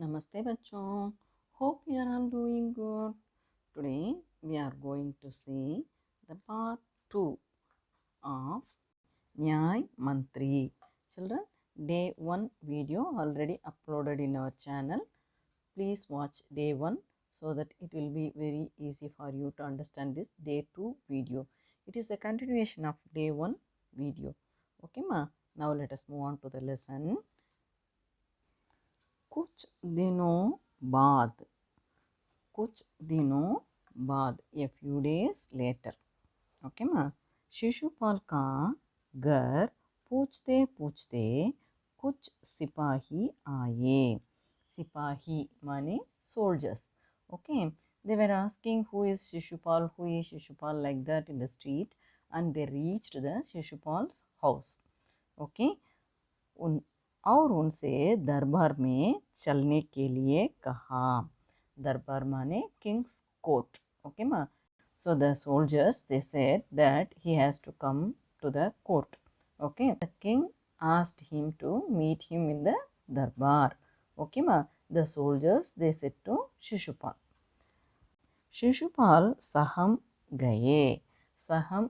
Namaste bachon. Hope you are all doing good. Today we are going to see the part 2 of Nyay Mantri. Children, day 1 video already uploaded in our channel. Please watch day 1 so that it will be very easy for you to understand this day 2 video. It is a continuation of day 1 video. Okay ma? Now let us move on to the lesson. कुछ दिनों बाद कुछ दिनों बाद a few days later. Okay माँ, शिशुपाल का घर पूछते पूछते कुछ सिपाही आए. सिपाही माने soldiers. Okay, they were asking who is Shishupal like that in the street, and they reached the Shishupal's house. Okay, और उनसे दरबार में चलने के लिए कहा. दरबार माने किंग्स कोर्ट. ओके माँ, so the soldiers, they said that he has to come to the court. Okay, the king asked him to meet him in the darbar. Okay ma, the soldiers, they said to Shishupal. Shishupal सहम गए. सहम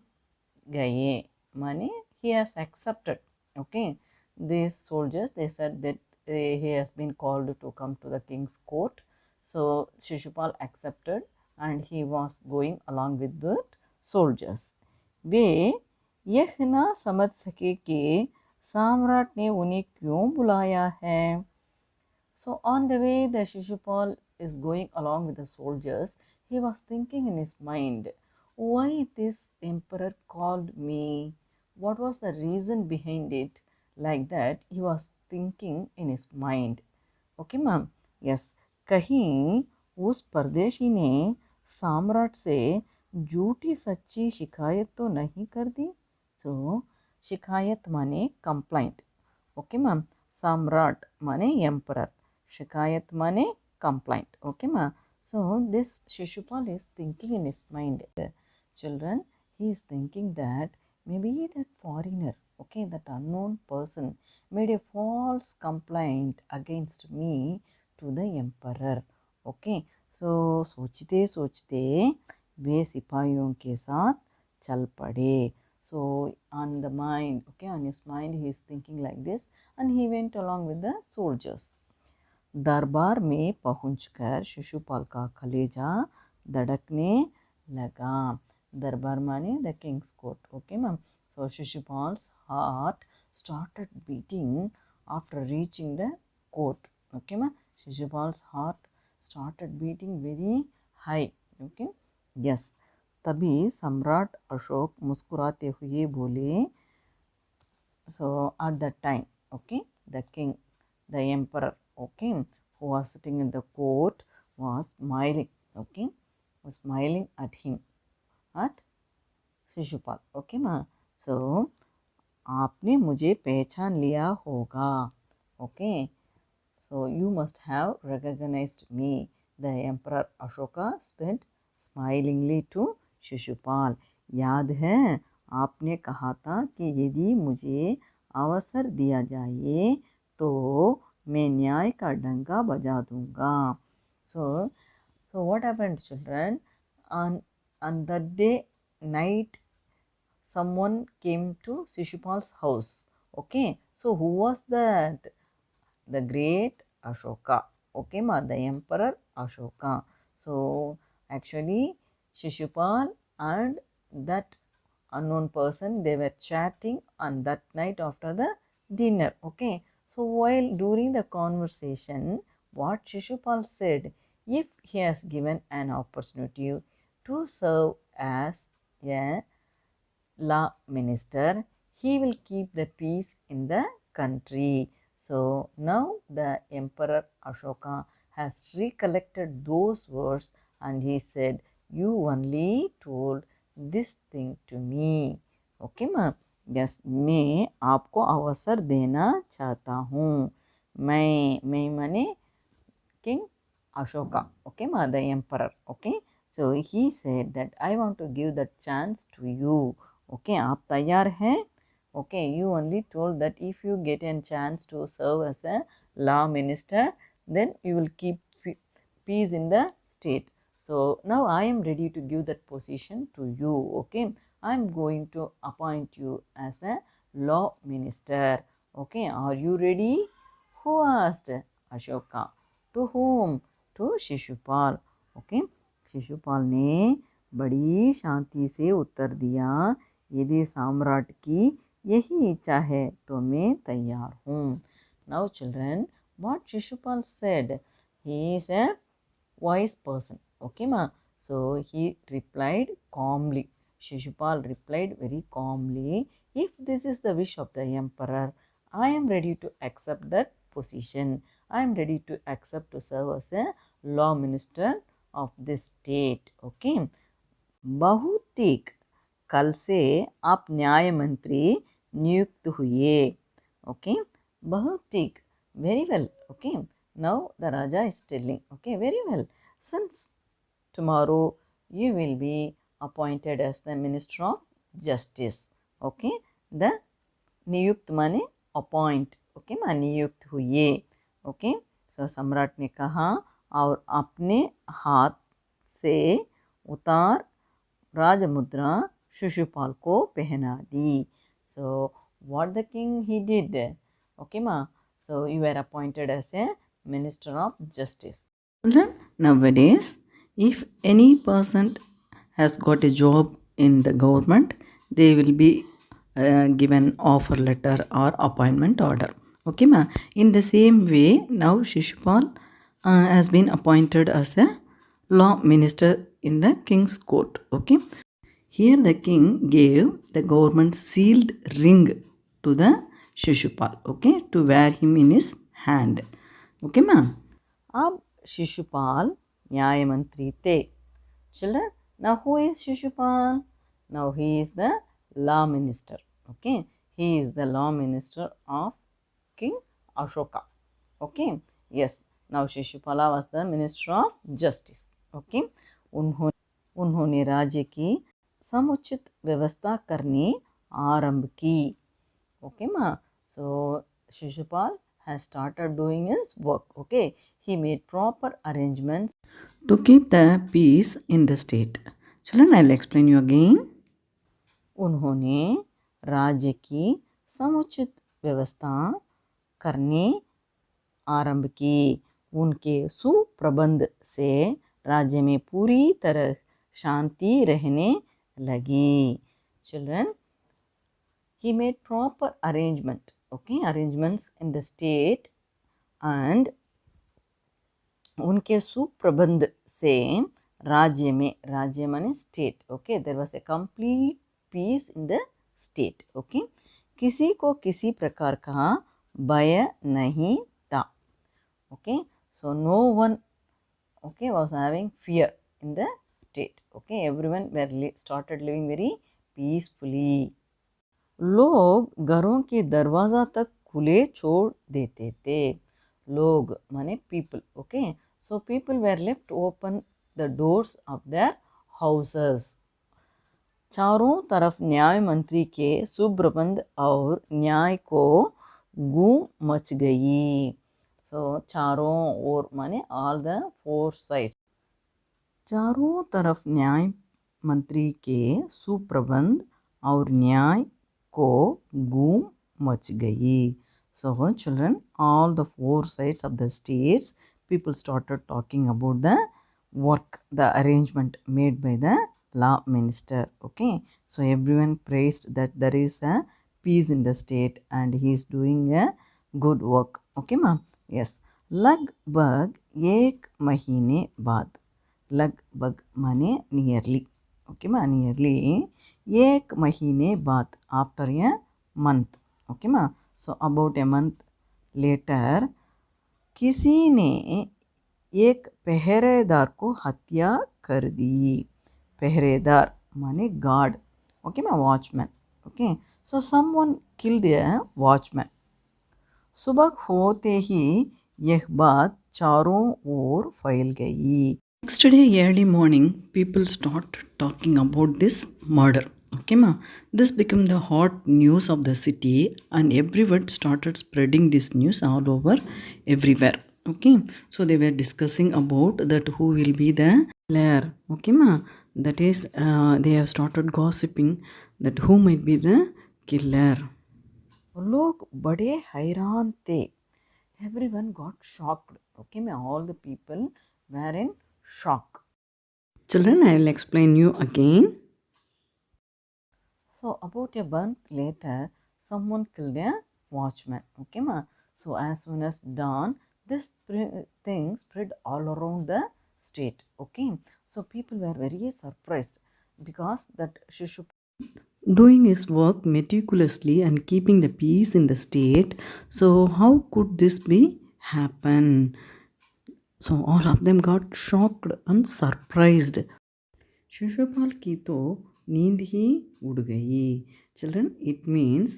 गए माने he has accepted. Okay, these soldiers, they said that he has been called to come to the king's court. So Shishupal accepted and he was going along with the soldiers. वे यह ना समझ सके कि सम्राट ने उन्हें क्यों बुलाया है. So on the way, the Shishupal is going along with the soldiers. He was thinking in his mind, why this emperor called me? What was the reason behind it? Like that, he was thinking in his mind. Okay, ma'am? Yes. कहीं उस परदेशी ने सम्राट से झूठी सच्ची शिकायत तो नहीं कर दी. So शिकायत माने complaint. Okay, ma'am? सम्राट माने emperor. शिकायत माने complaint. Okay, ma? So this Shishupal is thinking in his mind. Children, he is thinking that maybe that foreigner, okay, that unknown person made a false complaint against me to the emperor. Okay, so सोचते सोचते वे सिपाहियों के साथ चल पड़े. So on the mind, okay, on his mind, he is thinking like this, and he went along with the soldiers. दरबार में पहुंचकर शिशुपाल का कलेजा धड़कने लगा. दरबार माने the king's court. Okay, ma'am. So Shishupal's heart started beating after reaching the court. Okay, ma'am. Shishupal's heart started beating very high. Okay, yes. तभी सम्राट अशोक मुस्कुराते हुए बोले. So at that time, okay, the king, the emperor, okay, who was sitting in the court, was smiling. Okay, was smiling at him, at Shishupal. Okay ma. So आपने मुझे पहचान लिया होगा. Okay, so you must have recognized me. The emperor Ashoka said smilingly to Shishupal. याद है आपने कहा था कि यदि मुझे अवसर दिया जाए तो मैं न्याय का डंका बजा दूंगा. So what happened, children? On that day night, someone came to Shishupal's house. Okay, so who was that? The great Ashoka. Okay, ma, the emperor Ashoka. So actually, Shishupal and that unknown person, they were chatting on that night after the dinner. Okay, so while during the conversation, what Shishupal said, if he has given an opportunity to serve as a law minister, he will keep the peace in the country. So now the emperor Ashoka has recollected those words and he said, you only told this thing to me. Okay ma? Yes, मैं आपको अवसर देना चाहता हूँ. मैं माने King Ashoka. Okay ma, the emperor. Okay, so he said that I want to give that chance to you. Okay, आप तैयार हैं? Okay, you only told that if you get a chance to serve as a law minister, then you will keep peace in the state. So now I am ready to give that position to you. Okay, I am going to appoint you as a law minister. Okay, are you ready? Who asked? Ashoka. To whom? To Shishupal. Okay, Shishupal ने बड़ी शांति से उत्तर दिया, यदि सम्राट की यही इच्छा है तो मैं तैयार हूँ. Now children, what Shishupal said, he is a wise person. Okay ma. So he replied calmly. Shishupal replied very calmly, if this is the wish of the emperor, I am ready to accept that position. I am ready to accept to serve as a law minister of this state. Okay. बहुतिक, कल से आप न्याय मंत्री नियुक्त हुए. Okay. बहुतिक, very well. Okay. Now the Raja is telling, okay, very well. Since tomorrow you will be appointed as the Minister of Justice. Okay. The नियुक्त माने appoint. Okay मां नियुक्त हुए. ओके, सो सम्राट ने कहा और अपने हाथ से उतार राजमुद्रा शिशुपाल को पहना दी. सो what the king he did? Okay ma. So you were appointed as a Minister of Justice. Nowadays, if any person has got a job in the government, they will be given offer letter or appointment order. Okay ma. In the same way, now Shishupal has been appointed as a law minister in the king's court. Okay. Here the king gave the government sealed ring to the Shishupal. Okay, to wear him in his hand. Okay ma'am. अब शिशुपाल न्याय मंत्री थे. Children, now who is Shishupal? Now he is the law minister. Okay, he is the law minister of King Ashoka. Okay, yes. Now Shishupala was the minister of justice. Okay, उन्होंने राज्य की समुचित व्यवस्था करनी आरंभ की. Okay ma. So Shishupal has started doing his work. Okay, he made proper arrangements to keep the peace in the state. Children, I'll explain you again. उन्होंने राज्य की समुचित व्यवस्था करनी आरंभ की. उनके सुप्रबंध से राज्य में पूरी तरह शांति रहने लगी. Children, he made proper arrangements in the state, and उनके सुप्रबंध से राज्य माने state. Okay, there was a complete peace in the state. Okay, किसी को किसी प्रकार का भय नहीं था. Okay, so no one was having fear in the state. Okay, everyone started living very peacefully. लोग घरों के दरवाजा तक खुले छोड़ देते थे. लोग माने people. Okay, so people were left open the doors of their houses. चारों तरफ न्याय मंत्री के सुप्रबंध और न्याय को गूंज मच गई. So चारों ओर माने all the four sides. चारों तरफ न्याय मंत्री के सुप्रबंध और न्याय को गूंज मच गई. So children, all the four sides of the states, people started talking about the work, the arrangement made by the law minister. Okay, so everyone praised that there is a peace in the state and he is doing a good work. Okay ma'am. Yes. लगभग एक महीने बाद. लगभग माने nearly. Okay ma, nearly एक महीने बाद, after a month. Okay ma. So about a month later, किसी ने एक पहरेदार को हत्या कर दी. पहरेदार माने guard. Okay ma, watchman. Okay, so someone killed a watchman. सुबह होते ही यह बात चारों ओर फैल गई. Next day early morning, people start talking about this murder. Okay ma, this became the hot news of the city and everyone started spreading this news all over everywhere. Okay, so they were discussing about that who will be the killer. Okay, ma. That is, they have started gossiping that who might be the killer. लोग बड़े हैरान थे. Everyone got shocked. Okay, all the people were in shock. Children, I will explain you again. So about a month later, someone killed a watchman. Okay, ma. So as soon as dawn, this thing spread all around the state. Okay, so people were very surprised because that Shishupal Doing his work meticulously and keeping the peace in the state. So how could this be happen? So all of them got shocked and surprised. Shishupal की तो नींद ही उड़ गई. Children, it means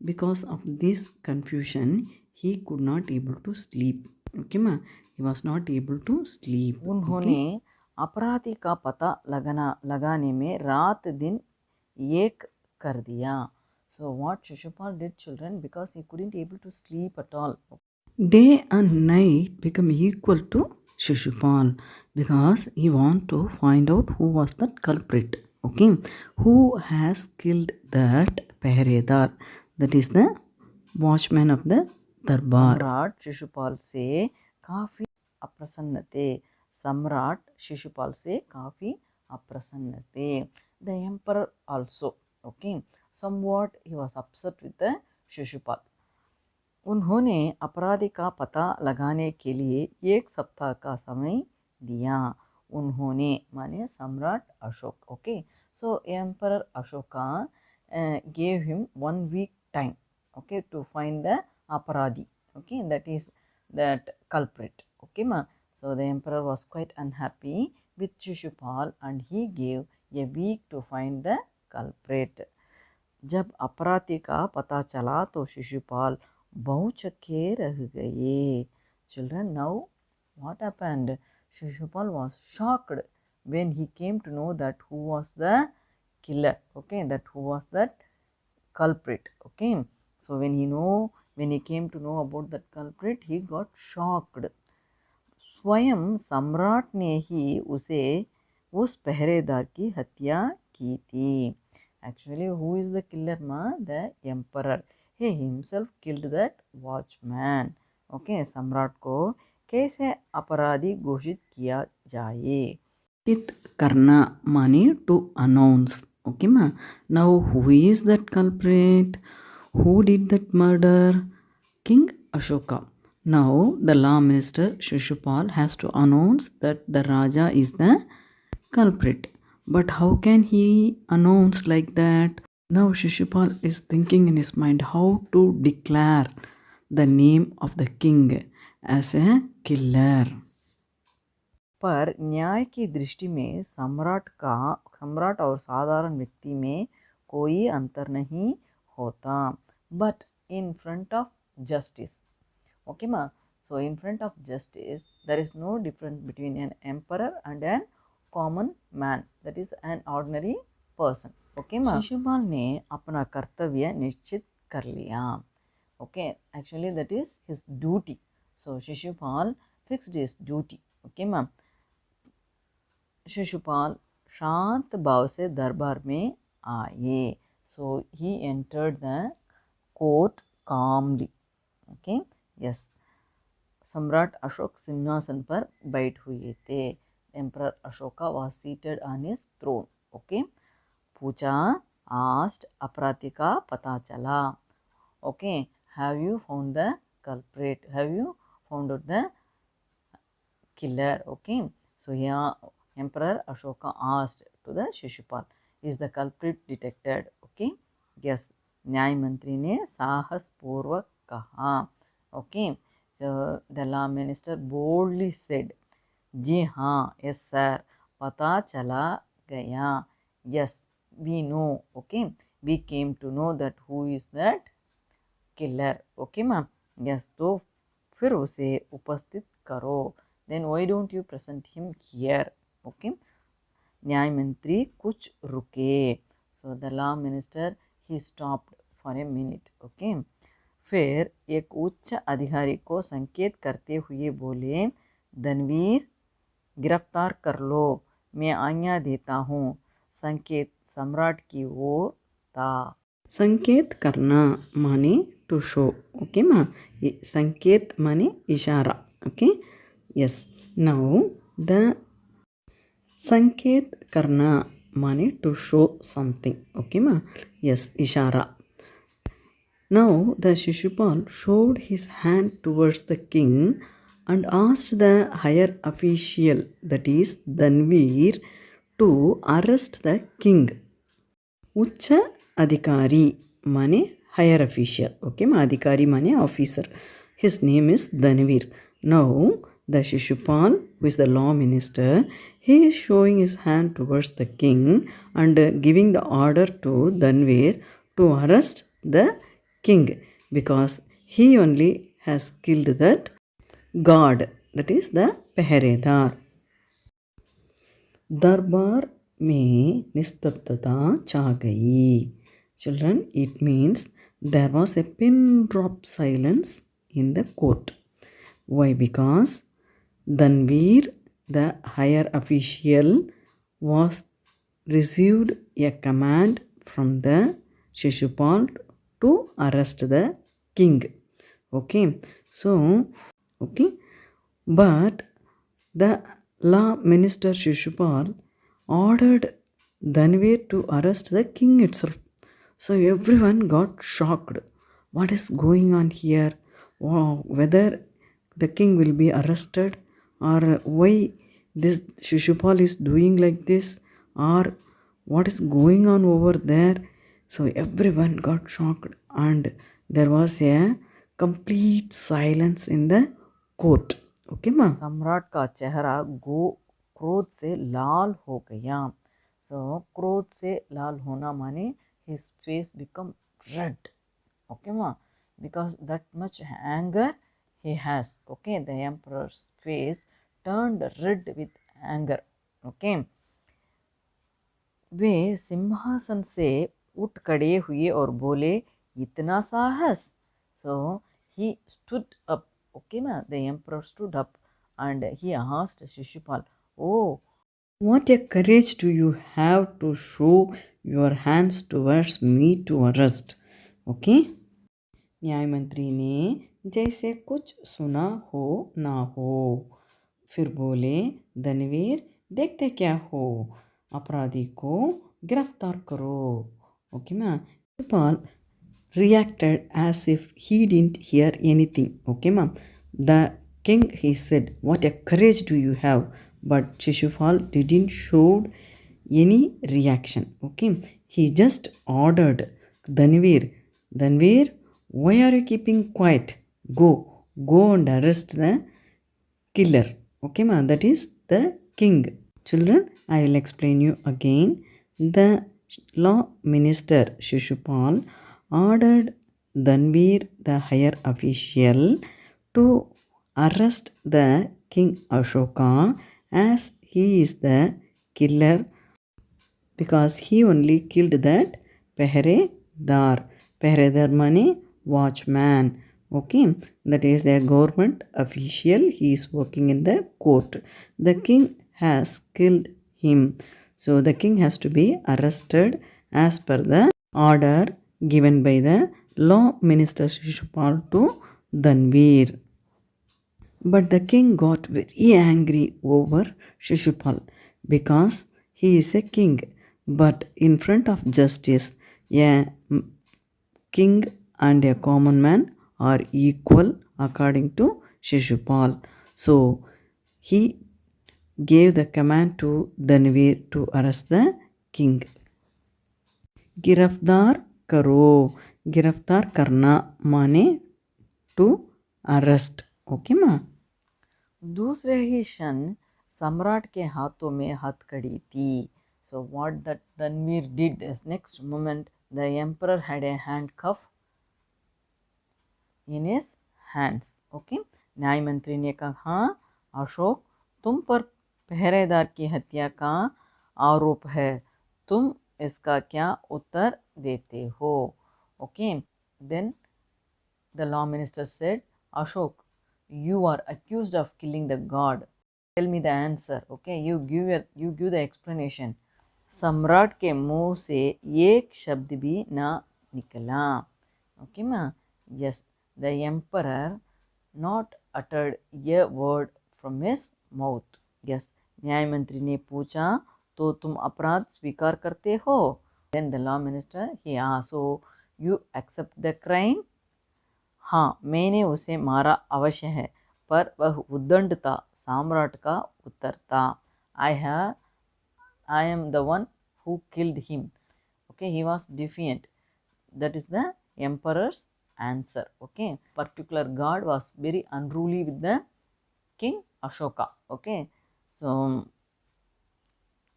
because of this confusion, he could not able to sleep. Okay, ma? He was not able to sleep. Okay. उन्होंने अपराधी का पता लगाने में रात दिन एक कर दिया. So what Shishupal did, children, because he couldn't able to sleep at all. Day and night become equal to Shishupal because he want to find out who was that culprit. Okay, who has killed that Peredar, that is the watchman of the Darbar. सम्राट शिशुपाल से काफ़ी अप्रसन्न थे. सम्राट शिशुपाल से काफ़ी अप्रसन्न थे. The emperor also, okay, somewhat he was upset with the Shishupal. उन्होंने अपराधी का पता लगाने के लिए 1 सप्ताह का समय दिया. उन्होंने माने सम्राट Ashok. Okay, so emperor Ashoka gave him 1 week time, okay, to find the aparadi, okay, that is that culprit. Okay, ma. So the emperor was quite unhappy with Shishupal and he gave a week to find the culprit. जब अपराधी का पता चला तो शिशुपाल बहुचक्के रह गए. Children, now what happened? Shishupal was shocked when he came to know that who was the killer. Okay, that who was that culprit. Okay, so when he came to know about that culprit, he got shocked. स्वयं सम्राट ने ही उसे उस पहरेदार की हत्या की थी. Actually, who is the killer, ma? The emperor. He himself killed that watchman. Okay, सम्राट को कैसे अपराधी घोषित किया जाए? It karna money to announce. Okay, ma. Now who is that culprit? Who did that murder? King Ashoka. Now the law minister Shishupal has to announce that the Raja is the culprit. But how can he announce like that? Now Shishupal is thinking in his mind how to declare the name of the king as a killer. पर न्याय की दृष्टि में सम्राट और साधारण व्यक्ति में कोई अंतर नहीं होता. But in front of justice, okay ma, so in front of justice there is no difference between an emperor and an common man, that is an ordinary person. Okay ma. Shishupal ने अपना कर्तव्य निश्चित कर लिया. Okay, actually that is his duty. So Shishupal fixed his duty. Okay ma. Shishupal शांत भाव से दरबार में आए. So he entered the court calmly. Okay, yes. सम्राट अशोक सिंहासन पर बैठ हुए थे. Emperor Ashoka was seated on his throne. Okay, पूछा, asked, अपराधी का पता चला. Okay, have you found the culprit? Have you found out the killer? Okay, so here Emperor Ashoka asked to the Shishupal, is the culprit detected? Okay, yes. न्याय मंत्री ने साहस पूर्वक कहा. Okay, so the law minister boldly said, जी हाँ, yes sir, पता चला गया. Yes, we know. Okay, we came to know that who is that killer. Okay ma'am, yes, तो फिर उसे उपस्थित करो. Then why don't you present him here? Okay, न्याय मंत्री कुछ रुके. So the law minister, he stopped for a minute. Okay, फिर एक उच्च अधिकारी को संकेत करते हुए बोले, धनवीर गिरफ्तार कर लो, मैं आज्ञा देता हूँ। संकेत सम्राट की ओर था। संकेत करना माने टू शो, ओके मा, संकेत माने इशारा, ओके, यस। नाउ द संकेत करना माने टू शो समथिंग, ओके मा, यस, इशारा. Now the Shishupal showed his hand towards the king and asked the higher official, that is Dhanvir, to arrest the king. Ucha adhikari mane higher official, okay ma, adhikari mane officer. His name is Dhanvir. Now the Shishupal, who is the law minister, he is showing his hand towards the king and giving the order to Dhanvir to arrest the king, because he only has killed that god, that is the पहरेदार. दरबार में निस्तब्धता छा गई. Children, it means there was a pin drop silence in the court. Why? Because Dhanvir, the higher official, was received a command from the Shishupal to arrest the king. Okay, so, okay, but the law minister Shishupal ordered Dhanvir to arrest the king itself. So everyone got shocked. What is going on here? Wow, whether the king will be arrested, or why this Shishupal is doing like this, or what is going on over there. So everyone got shocked and there was a complete silence in the court. Okay ma? सम्राट का चेहरा क्रोध से लाल हो गया. सो क्रोध से लाल होना माने his face become red. Okay ma, because that much anger he has. Okay, the emperor's face turned red with anger. Okay, वे सिंहासन से उठ खड़े हुए और बोले, इतना साहस. So he stood up. Okay ma, the emperor stood up and he asked Shishupal, oh, what a courage do you have to show your hands towards me to arrest. Okay, न्याय मंत्री ने जैसे कुछ सुना हो ना हो फिर बोले, धनवीर देखते क्या हो, अपराधी को गिरफ्तार करो. ओके मा. Shishupal reacted as if he didn't hear anything. Okay ma. The king, he said, what a courage do you have, but Shishupal didn't show any reaction. Okay, he just ordered Dhanvir, why are you keeping quiet? Go and arrest the killer. Okay ma, that is the king. Children, I will explain you again. The law minister Shishupal ordered Dhanvir, the higher official, to arrest the king Ashoka, as he is the killer, because he only killed that Peheredar. Peheredar means watchman. Okay, that is a government official. He is working in the court. The king has killed him. So the king has to be arrested as per the order given by the law minister Shishupal to Dhanvir. But the king got very angry over Shishupal because he is a king. But in front of justice, a king and a common man are equal according to Shishupal. So he gave the command to Dhanvir to arrest the king. गिरफ्तार करो, गिरफ्तार करना माने to arrest. Okay माँ. दूसरे ही क्षण सम्राट के हाथों में हथकड़ी थी. So what that Dhanvir did is, next moment the emperor had a handcuff in his hands. Okay, न्याय मंत्री ने कहा, अशोक, तुम पर पहरेदार की हत्या का आरोप है, तुम इसका क्या उत्तर देते हो. Okay, then The law minister said, Ashok, you are accused of killing the god. Tell me the answer. Okay, you give the explanation. सम्राट के मुंह से एक शब्द भी ना निकला. Okay ma? Yes, the emperor not uttered a word from his mouth. Yes, न्याय मंत्री ने पूछा, तो तुम अपराध स्वीकार करते हो? Then the law minister he asked, so you accept the crime? हाँ, मैंने उसे मारा अवश्य है, पर वह उद्दंड था. सम्राट का उत्तर था. I am the one who killed him. Okay, he was defiant. That is the emperor's answer. Okay, particular god was very unruly with the king Ashoka. Okay, so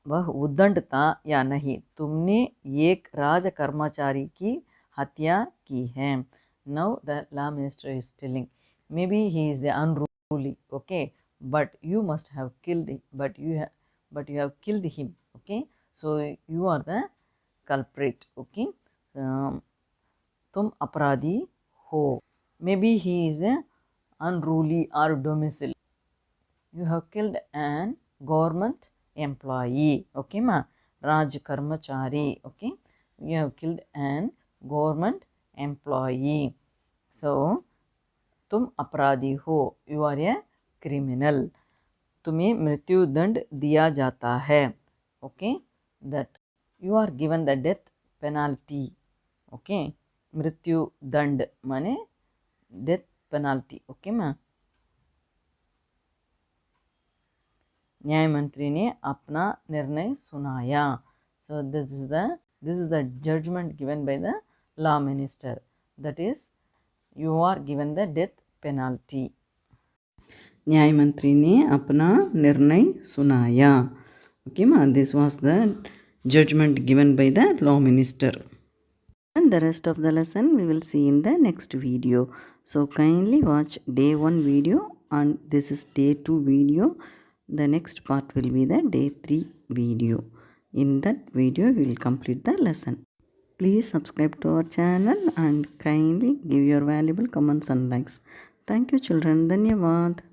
वह उद्दंड था या नहीं, तुमने एक राज कर्मचारी की हत्या की है. Now the law minister is telling, maybe he is unruly, okay, but you must have killed him, but you have killed him. Okay, so you are the culprit. Okay, तुम अपराधी हो. Maybe he is unruly or domicile. You have killed an government employee. Okay ma? Raj karmachari. Okay, you have killed an government employee. So तुम अपराधी हो. You are a criminal. तुम्हें मृत्यु दंड दिया जाता है. Okay, that you are given the death penalty. Okay, मृत्यु दंड माने death penalty. Okay ma? न्याय मंत्री ने अपना निर्णय सुनाया. So this is the judgment given by the law minister. That is, you are given the death penalty. न्याय मंत्री ने अपना निर्णय सुनाया. Okay ma, this was the judgment given by the law minister. And the rest of the lesson we will see in the next video. So kindly watch day 1 video and this is day 2 video. The next part will be the day 3 video. In that video we will complete the lesson. Please subscribe to our channel and kindly give your valuable comments and likes. Thank you children. Dhanyavad.